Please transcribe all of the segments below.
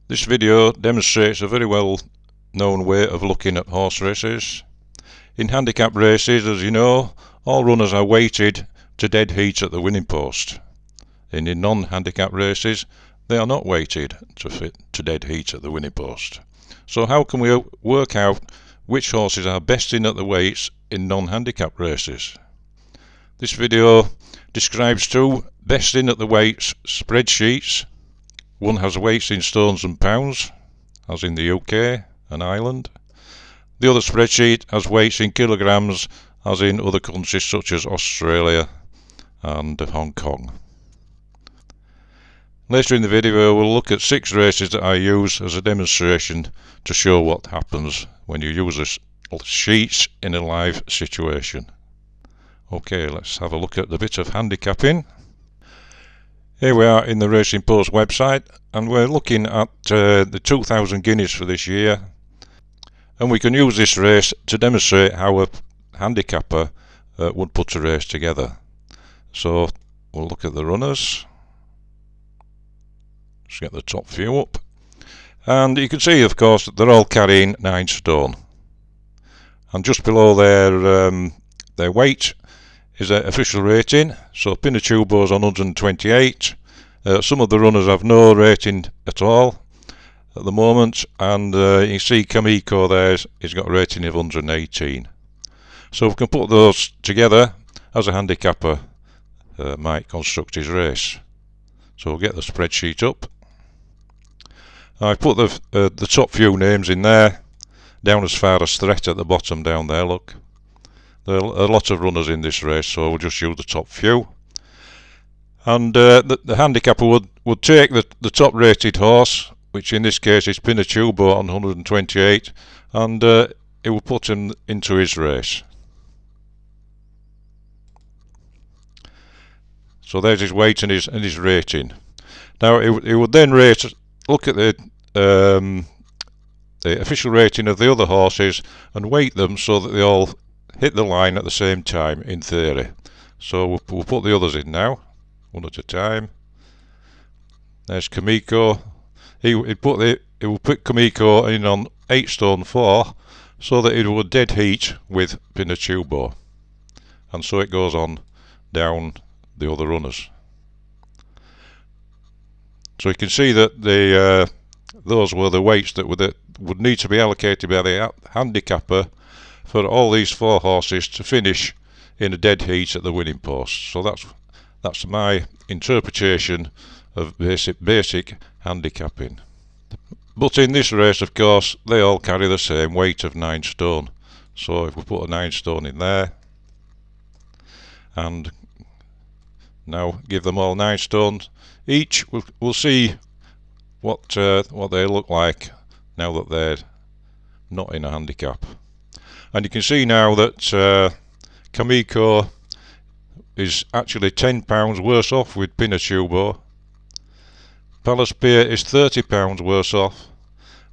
This video demonstrates a very well known way of looking at horse races. In handicap races, as you know, all runners are weighted to dead heat at the winning post. And in non-handicap races, they are not weighted to dead heat at the winning post. So how can we work out which horses are best in at the weights in non-handicap races? This video describes two best in at the weights spreadsheets. One has weights in stones and pounds, as in the UK and Ireland. The other spreadsheet has weights in kilograms, as in other countries such as Australia and Hong Kong. Later in the video we'll look at 6 races that I use as a demonstration to show what happens when you use the sheets in a live situation. Okay, let's have a look at the bit of handicapping. Here we are in the Racing Post website, and we're looking at the 2000 guineas for this year, and we can use this race to demonstrate how a handicapper would put a race together. So we'll look at the runners. Let's get the top view up, and you can see of course that they're all carrying 9 stone, and just below their weight is their official rating. So Pinatubo's on 128. Some of the runners have no rating at all at the moment, and you see Kamiko there, he's got a rating of 118. So we can put those together as a handicapper might construct his race. So we'll get the spreadsheet up. I put the top few names in there, down as far as threat at the bottom down there, look. There are a lot of runners in this race, so we'll just use the top few. And the handicapper would take the top rated horse, which in this case is Pinatubo on 128, and it will put him into his race. So there's his weight and his rating. Now it would then look at the official rating of the other horses and weight them so that they all hit the line at the same time in theory. So we'll put the others in now, one at a time. There's Kamiko. He will put Kamiko in on 8 stone 4, so that it would dead heat with Pinatubo, and so it goes on down the other runners. So you can see that those were the weights that would need to be allocated by the handicapper for all these 4 horses to finish in a dead heat at the winning post. So that's my interpretation of basic handicapping. But in this race, of course, they all carry the same weight of 9 stone. So if we put a 9 stone in there, and now give them all 9 stones each, we'll see what they look like now that they're not in a handicap. And you can see now that Kamiko is actually £10 worse off with Pinatubo. Palace Pier is £30 worse off,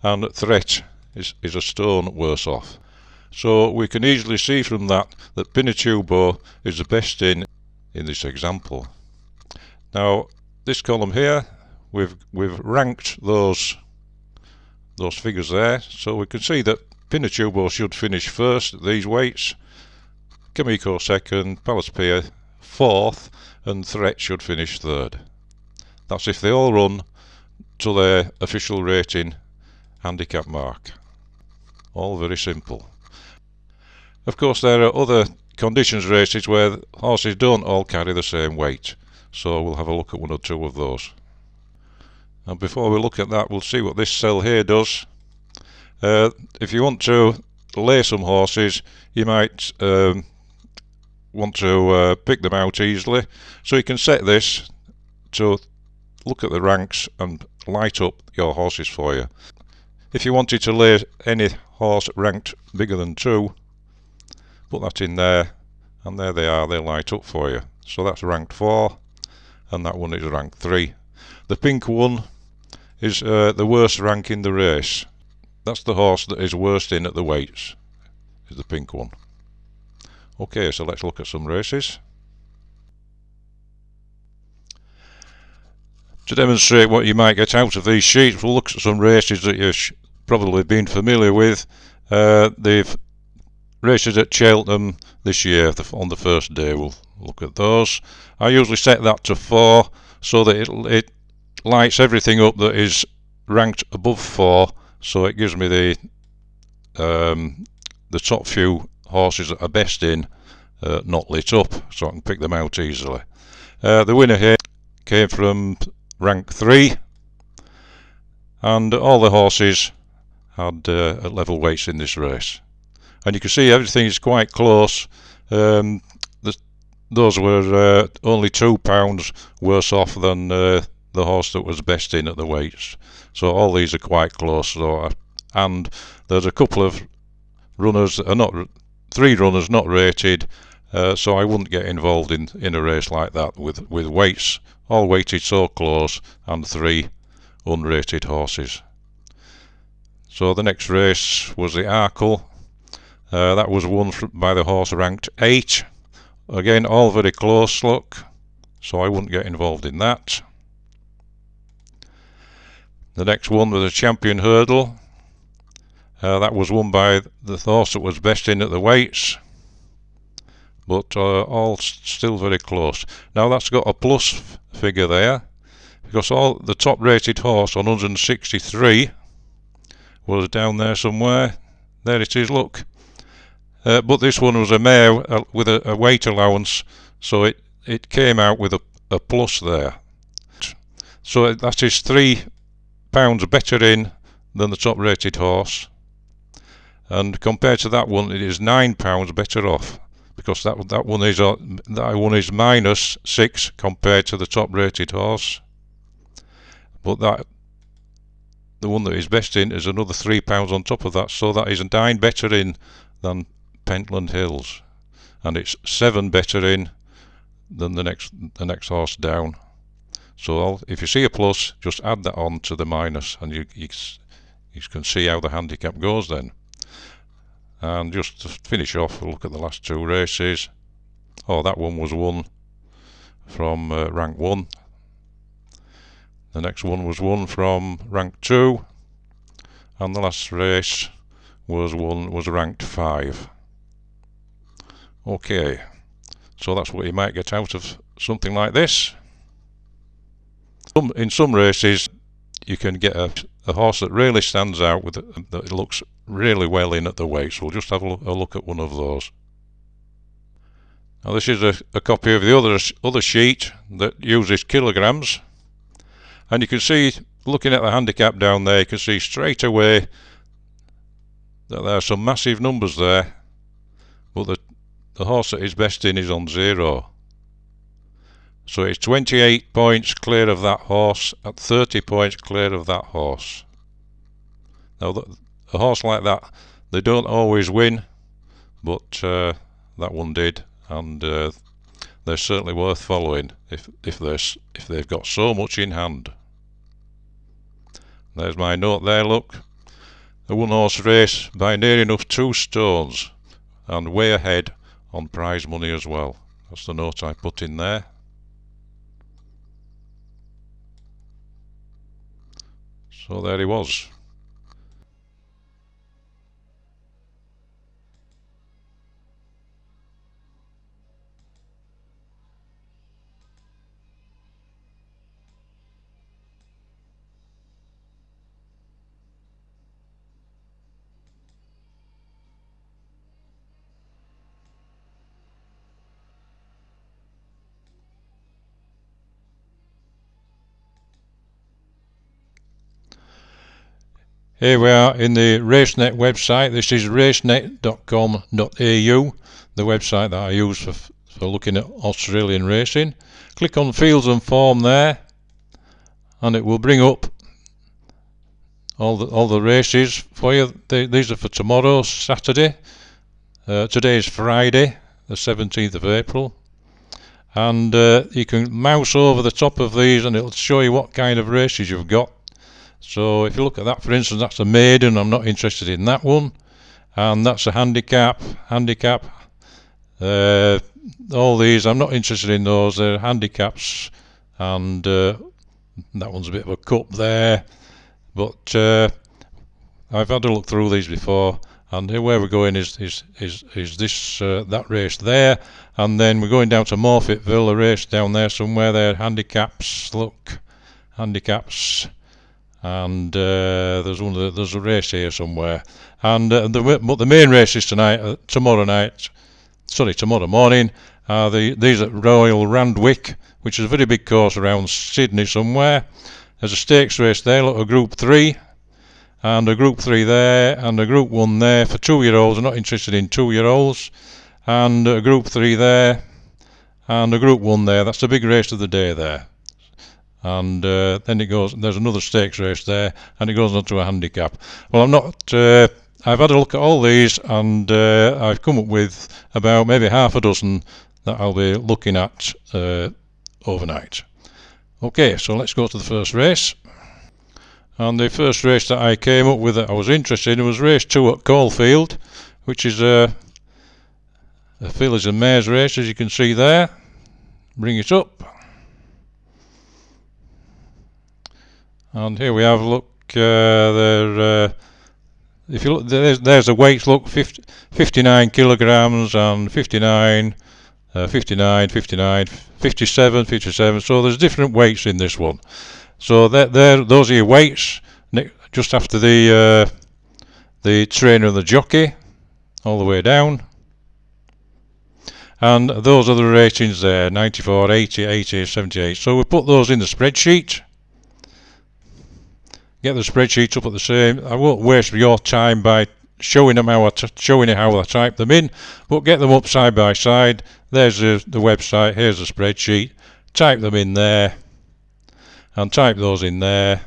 and Threat is a stone worse off. So we can easily see from that Pinatubo is the best in this example. Now this column here, we've ranked those figures there, so we can see that Pinatubo should finish first at these weights, Kamiko second, Palace Pier 4th, and Threat should finish 3rd. That's if they all run to their official rating handicap mark. All very simple. Of course there are other conditions races where horses don't all carry the same weight, so we'll have a look at 1 or 2 of those. And before we look at that, we'll see what this cell here does. If you want to lay some horses, you might want to pick them out easily, so you can set this to look at the ranks and light up your horses for you. If you wanted to lay any horse ranked bigger than 2, put that in there, and there they are, they light up for you. So that's ranked 4, and that one is ranked 3. The pink one is the worst rank in the race. That's the horse that is worst in at the weights, is the pink one. Okay, so let's look at some races. To demonstrate what you might get out of these sheets, we'll look at some races that you've probably been familiar with. They've races at Cheltenham this year on the first day. We'll look at those. I usually set that to 4 so that it lights everything up that is ranked above 4, so it gives me the top few horses that are best in not lit up, so I can pick them out easily. The winner here came from rank 3, and all the horses had level weights in this race, and you can see everything is quite close. Those were only £2 worse off than the horse that was best in at the weights, so all these are quite close. And there's a couple of runners that are not, 3 runners not rated, so I wouldn't get involved in a race like that with weights all weighted so close and 3 unrated horses. So the next race was the Arkle. That was won by the horse ranked 8. Again, all very close, look, so I wouldn't get involved in that. The next one was a Champion Hurdle. That was won by the horse that was best in at the weights, but all still very close. Now that's got a plus figure there, because all the top rated horse on 163 was down there somewhere. There it is, look. But this one was a mare with a weight allowance, so it came out with a plus there. So that is £3 better in than the top rated horse, and compared to that one it is £9 better off, because that one is -6 compared to the top rated horse, but the one that is best in is another £3 on top of that, so that is £9 better in than Pentland Hills, and it's £7 better in than the next horse down. So if you see a plus, just add that on to the minus, and you can see how the handicap goes then. And just to finish off, we'll look at the last 2 races. Oh, that one was won from rank 1. The next one was won from rank 2, and the last race was ranked 5. Okay, so that's what you might get out of something like this. In some races you can get a horse that really stands out, that looks really well in at the weights. We'll just have a look at one of those. Now this is a copy of the other sheet that uses kilograms, and you can see, looking at the handicap down there, you can see straight away that there are some massive numbers there, but the horse that is best in is on 0. So it's 28 points clear of that horse, at 30 points clear of that horse. Now a horse like that, they don't always win, but that one did, and they're certainly worth following if they've got so much in hand. There's my note there, look. A 1-horse race by near enough 2 stones, and way ahead on prize money as well. That's the note I put in there. So there he was. Here we are in the RaceNet website. This is racenet.com.au, the website that I use for looking at Australian racing. Click on Fields and Form there, and it will bring up all the races for you. These are for tomorrow, Saturday. Today is Friday, the 17th of April. And you can mouse over the top of these and it'll show you what kind of races you've got. So if you look at that, for instance, that's a maiden. I'm not interested in that one. And that's a handicap. All these, I'm not interested in those. They're handicaps, and That one's a bit of a cup there, but I've had a look through these before, and where we're going is this that race there, and then we're going down to Morfettville, a race down there somewhere. There, handicaps. Look, handicaps, and there's a race here somewhere, and but the main race is tomorrow morning. These at Royal Randwick, which is a very big course around Sydney somewhere. There's a stakes race there. Look, a Group 3. And a Group 3 there, and a Group 1 there for 2-year-olds. I'm not interested in 2-year-olds. And a Group 3 there, and a Group 1 there. That's the big race of the day there. And then it goes, there's another stakes race there, and it goes on to a handicap. Well, I've had a look at all these, and I've come up with about maybe half a dozen that I'll be looking at overnight. Okay, so let's go to the first race. And the first race that I came up with that I was interested in was race 2 at Caulfield, which is a fillies and mares race, as you can see there. Bring it up. And here we have, look, if you look, there's the weights, look, 59 kilograms and 59, 59, 59, 57, 57. So there's different weights in this one. So those are your weights, just after the trainer and the jockey, all the way down. And those are the ratings there, 94, 80, 80, 78. So we put those in the spreadsheet. Get the spreadsheet up at the same. I won't waste your time by showing you how I type them in, but get them up side by side. There's the website, here's the spreadsheet. Type them in there. And type those in there,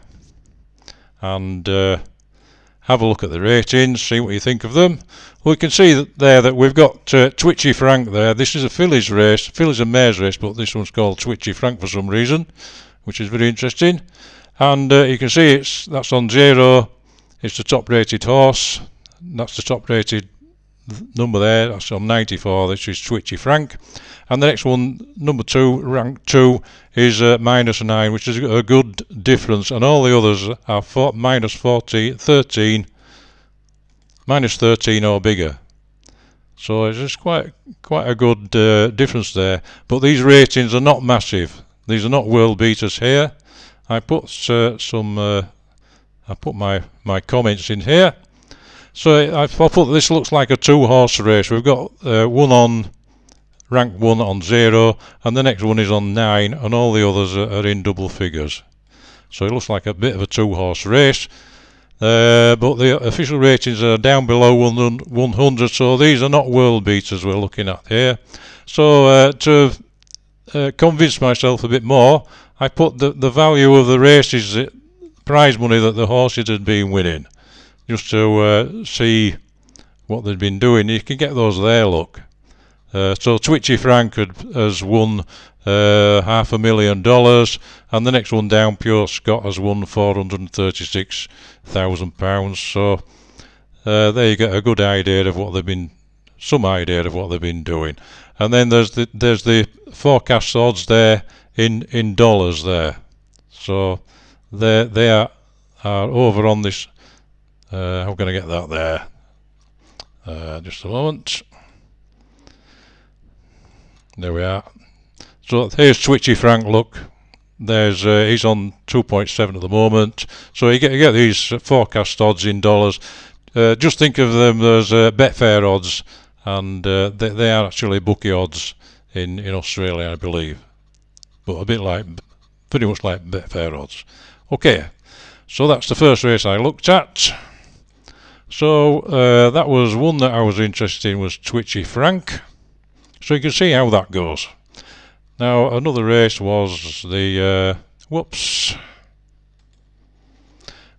and have a look at the ratings, see what you think of them. We can see that we've got Twitchy Frank there. This is a fillies and mares race, but this one's called Twitchy Frank for some reason, which is very interesting. And you can see that's on 0. It's the top rated horse. That's the top rated number there. That's on 94. This is Twitchy Frank. And the next one, number 2, rank 2, is -9, which is a good difference. And all the others are -13 or bigger. So it's just quite a good difference there. But these ratings are not massive. These are not world beaters here. I put I put my comments in here. So I put this looks like a 2-horse race. We've got one on rank 1 on 0, and the next one is on 9, and all the others are in double figures. So it looks like a bit of a 2-horse race. But the official ratings are down below 100, so these are not world beaters we're looking at here. So to convince myself a bit more, I put the value of the races, prize money that the horses had been winning, just to see what they'd been doing. You can get those there, look. So Twitchy Frank has won $500,000, and the next one down, Pure Scott, has won £436,000. So there you get a good idea of what they've been, some idea of what they've been doing. And then there's the forecast odds there in dollars there. So they are over on this. How can I get that there? Just a moment. There we are. So here's Twitchy Frank, look. There's he's on 2.7 at the moment. So you get these forecast odds in dollars. Just think of them as Betfair odds, and they are actually bookie odds in Australia, I believe. But pretty much like Betfair odds. Okay, so that's the first race I looked at. So that was one that I was interested in, was Twitchy Frank. So you can see how that goes. Now another race was the well,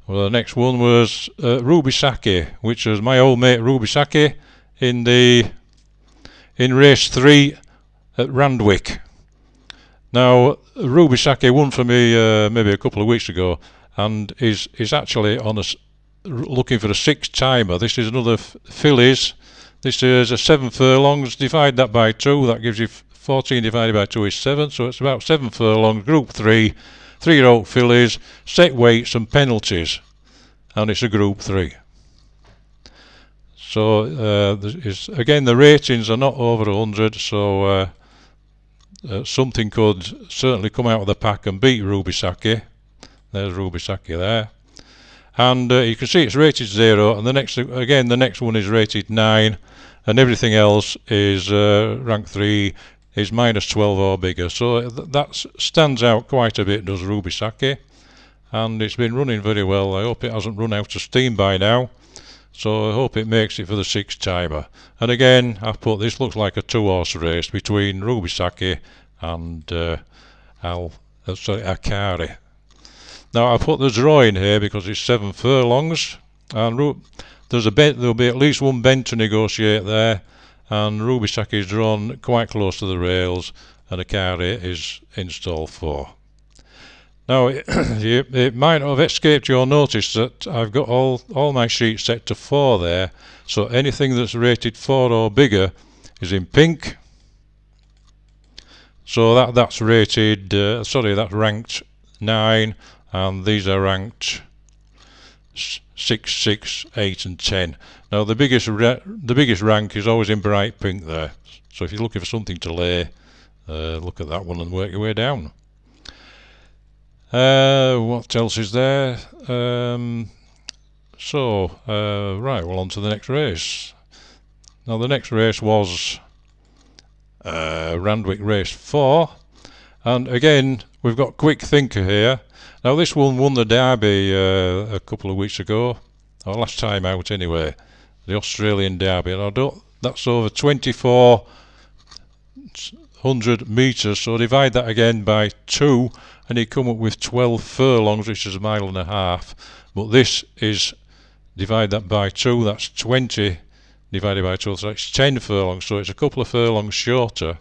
the next one was Ruby Saki, which was my old mate Ruby Saki in race 3 at Randwick. Now Ruby Saki won for me maybe a couple of weeks ago, and is actually on looking for a 6-timer. This is another fillies. This is a 7 furlongs. Divide that by 2. That gives you 14 divided by 2 is 7. So it's about 7 furlongs. Group 3. 3-year-old fillies, set weights and penalties, and it's a Group 3. So again, the ratings are not over 100, so something could certainly come out of the pack and beat Ruby Saki. There's Ruby Saki there. And you can see it's rated 0, and the next one is rated 9, and everything else is rank 3 is -12 or bigger. So that stands out quite a bit, does Ruby Saki, and it's been running very well. I hope it hasn't run out of steam by now, so I hope it makes it for the 6th timer. And again, I've put this looks like a 2-horse race between Ruby Saki and Akari. Now I put the draw in here because it's 7 furlongs, and there'll be at least one bend to negotiate there, and Ruby Saki is drawn quite close to the rails, and Akari is in stall 4. Now it might have escaped your notice that I've got all my sheets set to 4 there, so anything that's rated 4 or bigger is in pink. So that's rated, that's ranked 9, and these are ranked 6, 6, 8 and 10. Now the biggest rank is always in bright pink there, so if you're looking for something to lay, look at that one and work your way down. What else is there? Right, well, on to the next race. Now the next race was Randwick race 4, and again we've got Quick Thinker here. Now this one won the Derby a couple of weeks ago, or last time out anyway, the Australian Derby, and that's over 2400 metres, so divide that again by 2 and you come up with 12 furlongs, which is a mile and a half. But this is, divide that by 2, that's 20 divided by 2, so it's 10 furlongs, so it's a couple of furlongs shorter.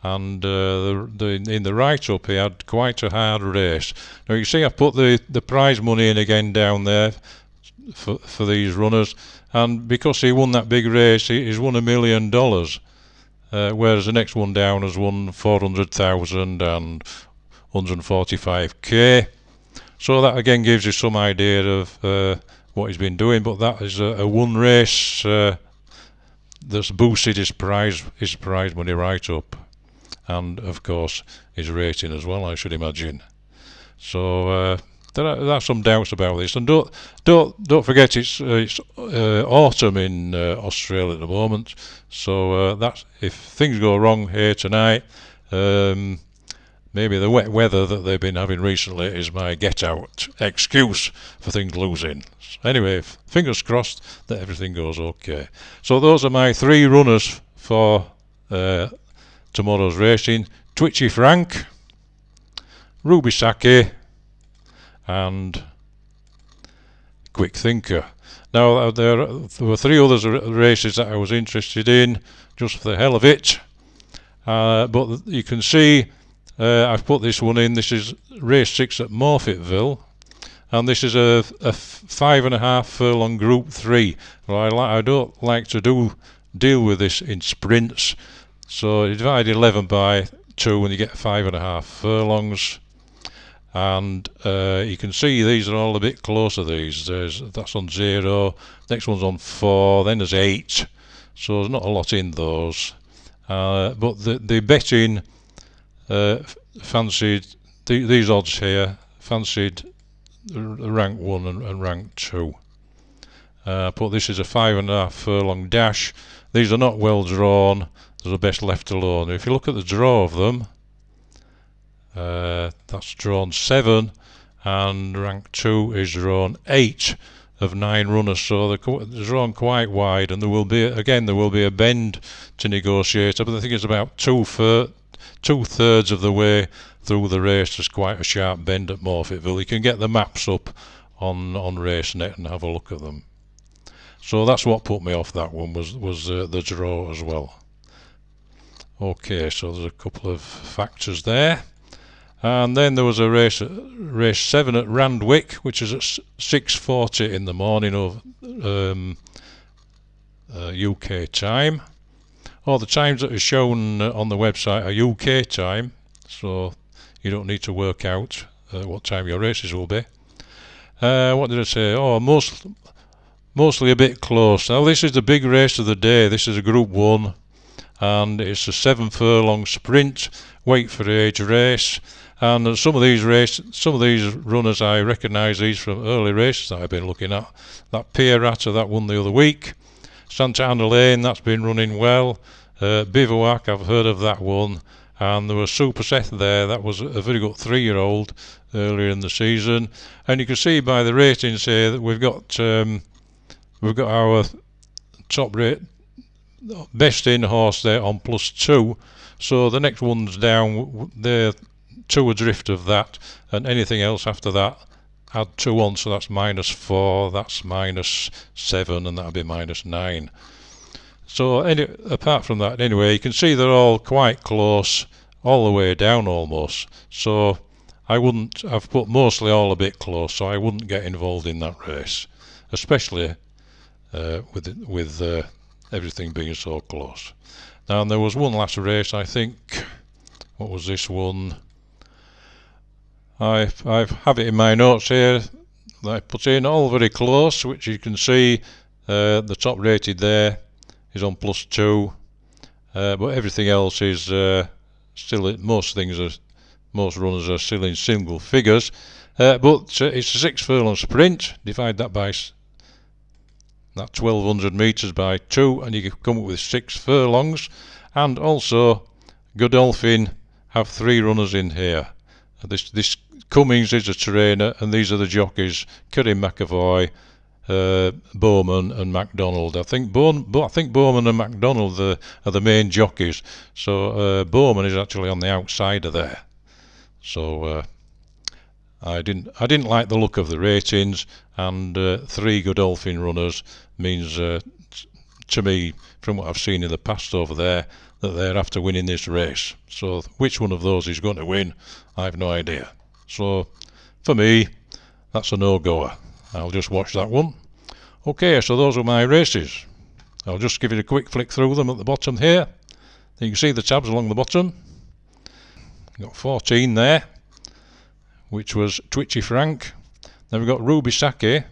And in the write-up he had quite a hard race. Now you see I put the prize money in again down there for these runners, and because he won that big race he's won $1 million, whereas the next one down has won 400,000 and 145k. So that again gives you some idea of what he's been doing, but that is a one race that's boosted his prize money right up, and of course his rating as well, I should imagine. So there are some doubts about this, and don't forget it's autumn in Australia at the moment. So that's, if things go wrong here tonight, maybe the wet weather that they've been having recently is my get-out excuse for things losing. Anyway, fingers crossed that everything goes okay. So those are my 3 runners for tomorrow's racing: Twitchy Frank, Ruby Saki and Quick Thinker. Now there were 3 other races that I was interested in just for the hell of it, but you can see I've put this one in. This is race 6 at Morfettville, and this is a 5.5 furlong Group 3. Well, I don't like to deal with this in sprints, so you divide 11 by 2 and you get 5.5 furlongs. And you can see these are all a bit closer. That's on 0, next one's on 4, then there's 8, so there's not a lot in those. But the betting fancied these odds here, fancied rank 1 and rank 2. But this is a 5.5 furlong dash. These are not well drawn, they're best left alone. If you look at the draw of them, that's drawn 7, and rank 2 is drawn 8 of 9 runners, so they're drawn quite wide, and there will be a bend to negotiate, but I think it's about 2/3 of the way through the race. There's quite a sharp bend at Morfettville. You can get the maps up on RaceNet and have a look at them. So that's what put me off that one, was the draw as well. Okay, so there's a couple of factors there. And then there was a race 7 at Randwick, which is at 6:40 in the morning of UK time. All the times that are shown on the website are UK time, so you don't need to work out what time your races will be. What did I say? Oh, mostly a bit close. Now this is the big race of the day. This is a Group 1 and it's a 7 furlong sprint, weight for age race. And some of these runners, I recognise these from early races that I've been looking at. That Pierrata that won the other week. Santa Ana Lane, that's been running well. Bivouac, I've heard of that one. And there was Super Seth there, that was a very good 3-year-old earlier in the season. And you can see by the ratings here that we've got our top rate best in horse there on +2. So the next one's down, they're 2 adrift of that, and anything else after that add 2 on, so that's -4, that's -7, and that'll be -9. So apart from that, anyway, you can see they're all quite close all the way down almost. So I've put mostly all a bit close, so I wouldn't get involved in that race, especially with everything being so close. Now, and there was one last race, I think. What was this one? I have it in my notes here that I put in, all very close, which you can see the top rated there is on +2, but everything else is still, most runners are still in single figures, but it's a 6 furlong sprint. Divide that by that 1200 metres by 2 and you can come up with 6 furlongs. And also Godolphin have 3 runners in here. This Cummings is a trainer, and these are the jockeys: Kerry McAvoy, Bowman and MacDonald. I think Bowman and MacDonald are the main jockeys. So Bowman is actually on the outsider there. So I didn't like the look of the ratings, and 3 Godolphin runners means to me, from what I've seen in the past over there, that they're after winning this race. So which one of those is going to win, I've no idea. So for me, that's a no-goer. I'll just watch that one. Okay, so those are my races. I'll just give it a quick flick through them at the bottom here. You can see the tabs along the bottom. Got 14 there, which was Twitchy Frank. Then we've got Ruby Sake,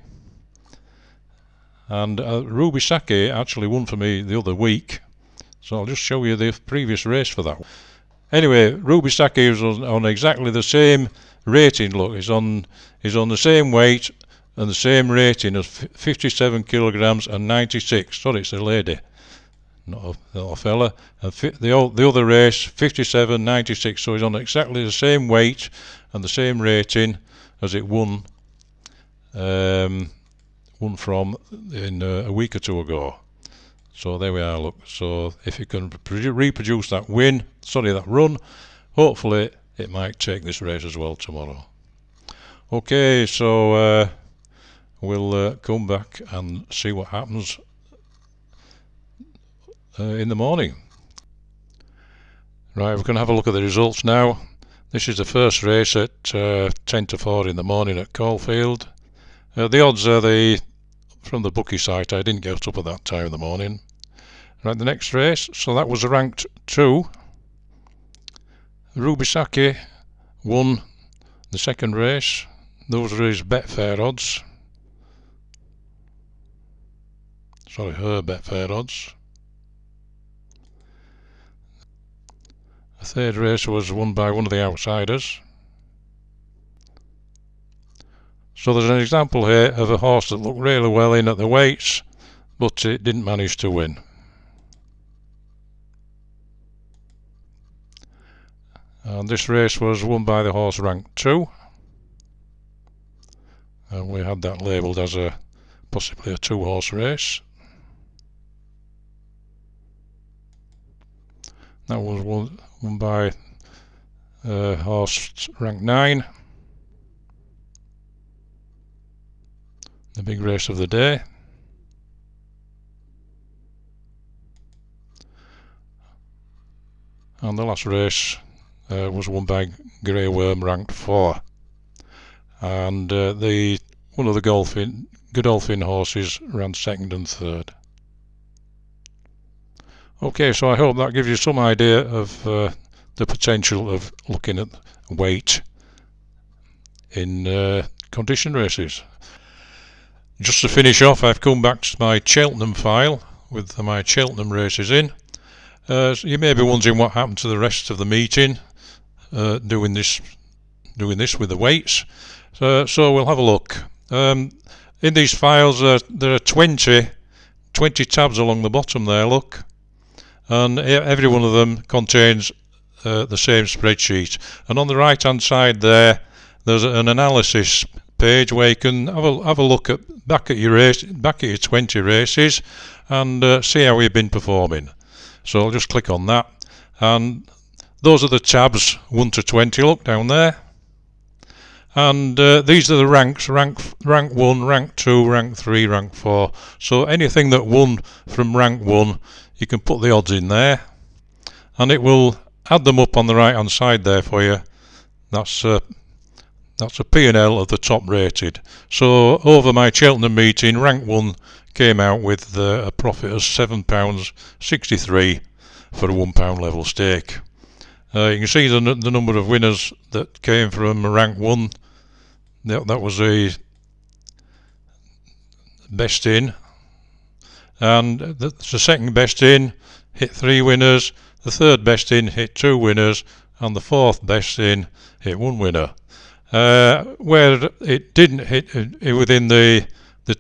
and Ruby Sake actually won for me the other week, so I'll just show you the previous race for that. Anyway, Ruby Sake is on exactly the same rating. Look, he's on the same weight and the same rating as 57 kilograms and 96. Sorry, it's a lady, not a fella. And the other race, 57, 96. So he's on exactly the same weight and the same rating as it won from in a week or 2 ago. So there we are. Look, so if you can reproduce that run, hopefully it might take this race as well tomorrow. Okay, so we'll come back and see what happens in the morning. Right, we can have a look at the results now. This is the first race at 10 to 4 in the morning at Caulfield. The odds are from the bookie site. I didn't get up at that time in the morning. Right, the next race, so that was ranked 2. Ruby Sake won the second race. Those are his Betfair odds. Sorry, her Betfair odds. The third race was won by one of the outsiders. So there's an example here of a horse that looked really well in at the weights, but it didn't manage to win. And this race was won by the horse ranked 2. And we had that labelled as possibly a 2-horse race. That was won by horse ranked 9. The big race of the day. And the last race was won by Grey Worm ranked 4. And one of the Godolphin horses ran 2nd and 3rd. Okay, so I hope that gives you some idea of the potential of looking at weight in condition races. Just to finish off, I've come back to my Cheltenham file with my Cheltenham races in. So you may be wondering what happened to the rest of the meeting, doing this with the weights. So we'll have a look. In these files there are 20 tabs along the bottom there, look, and every one of them contains the same spreadsheet. And on the right hand side there's an analysis page where you can have a look back at your 20 races and see how you've been performing. So I'll just click on that, and those are the tabs 1 to 20, look down there. And these are the ranks: rank 1, rank 2, rank 3, rank 4. So anything that won from rank 1, you can put the odds in there, and it will add them up on the right hand side there for you. That's a P&L of the top rated. So over my Cheltenham meeting, rank 1 came out with a profit of £7.63 for a £1 level stake. You can see the number of winners that came from rank 1. That was a best in, and the second best in hit 3 winners, the third best in hit 2 winners, and the fourth best in hit 1 winner. Where it didn't hit within the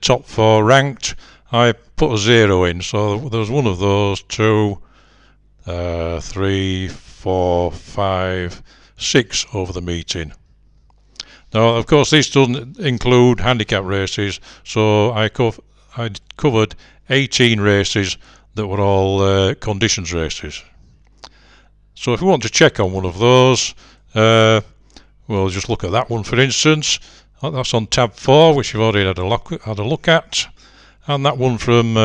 top 4 ranked, I put a 0 in. So there was one of those, 2, 3, 4, 5, 6 over the meeting. Now, of course, this doesn't include handicap races, so I covered 18 races that were all conditions races. So if we want to check on one of those, we'll just look at that one, for instance. That's on tab 4, which you've already had a look at, and that one from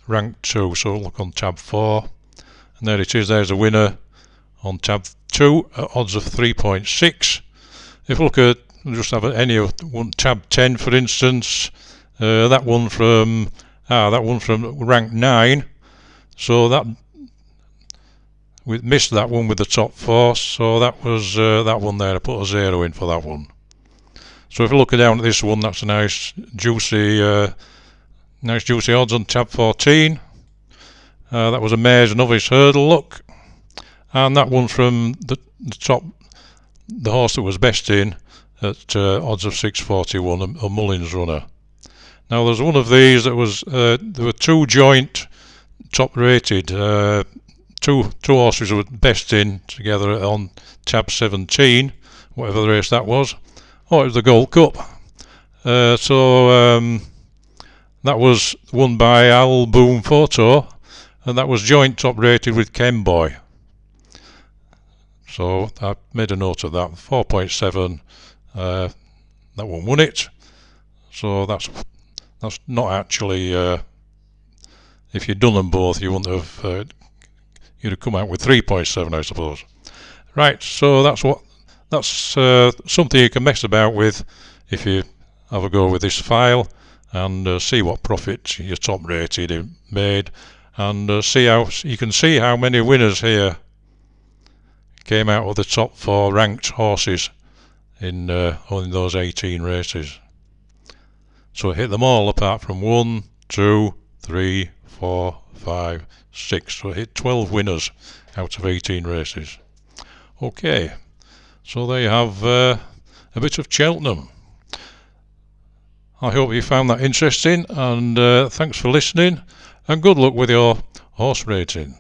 rank 2. So look on tab 4, and there it is. There's a winner on tab 2 at odds of 3.6. If we look at, we'll just have any of one, tab 10 for instance, that one from rank 9. So that we missed that one with the top 4. So that was that one there. I put a 0 in for that one. So if we look down at this one, that's a nice juicy odds on tab 14. That was a mare's novice hurdle, look, and that one from the top, the horse that was best in at odds of 641, a Mullins runner. Now there's one of these that was there were 2 joint top rated, two horses were best in together on tab 17, whatever the race that was. Oh, it was the Gold Cup. So that was won by Al Boom Photo, and that was joint top rated with Ken Boy. So I made a note of that. 4.7. That one won it. So that's not actually. If you'd done them both, you wouldn't have. You'd have come out with 3.7, I suppose. Right. So that's something you can mess about with if you have a go with this file and see what profit your top rated made, and see how you can see how many winners here came out of the top 4 ranked horses in those 18 races. So I hit them all apart from 1, 2, 3, 4, 5, 6. So I hit 12 winners out of 18 races. Okay, so there you have a bit of Cheltenham. I hope you found that interesting, and thanks for listening, and good luck with your horse rating.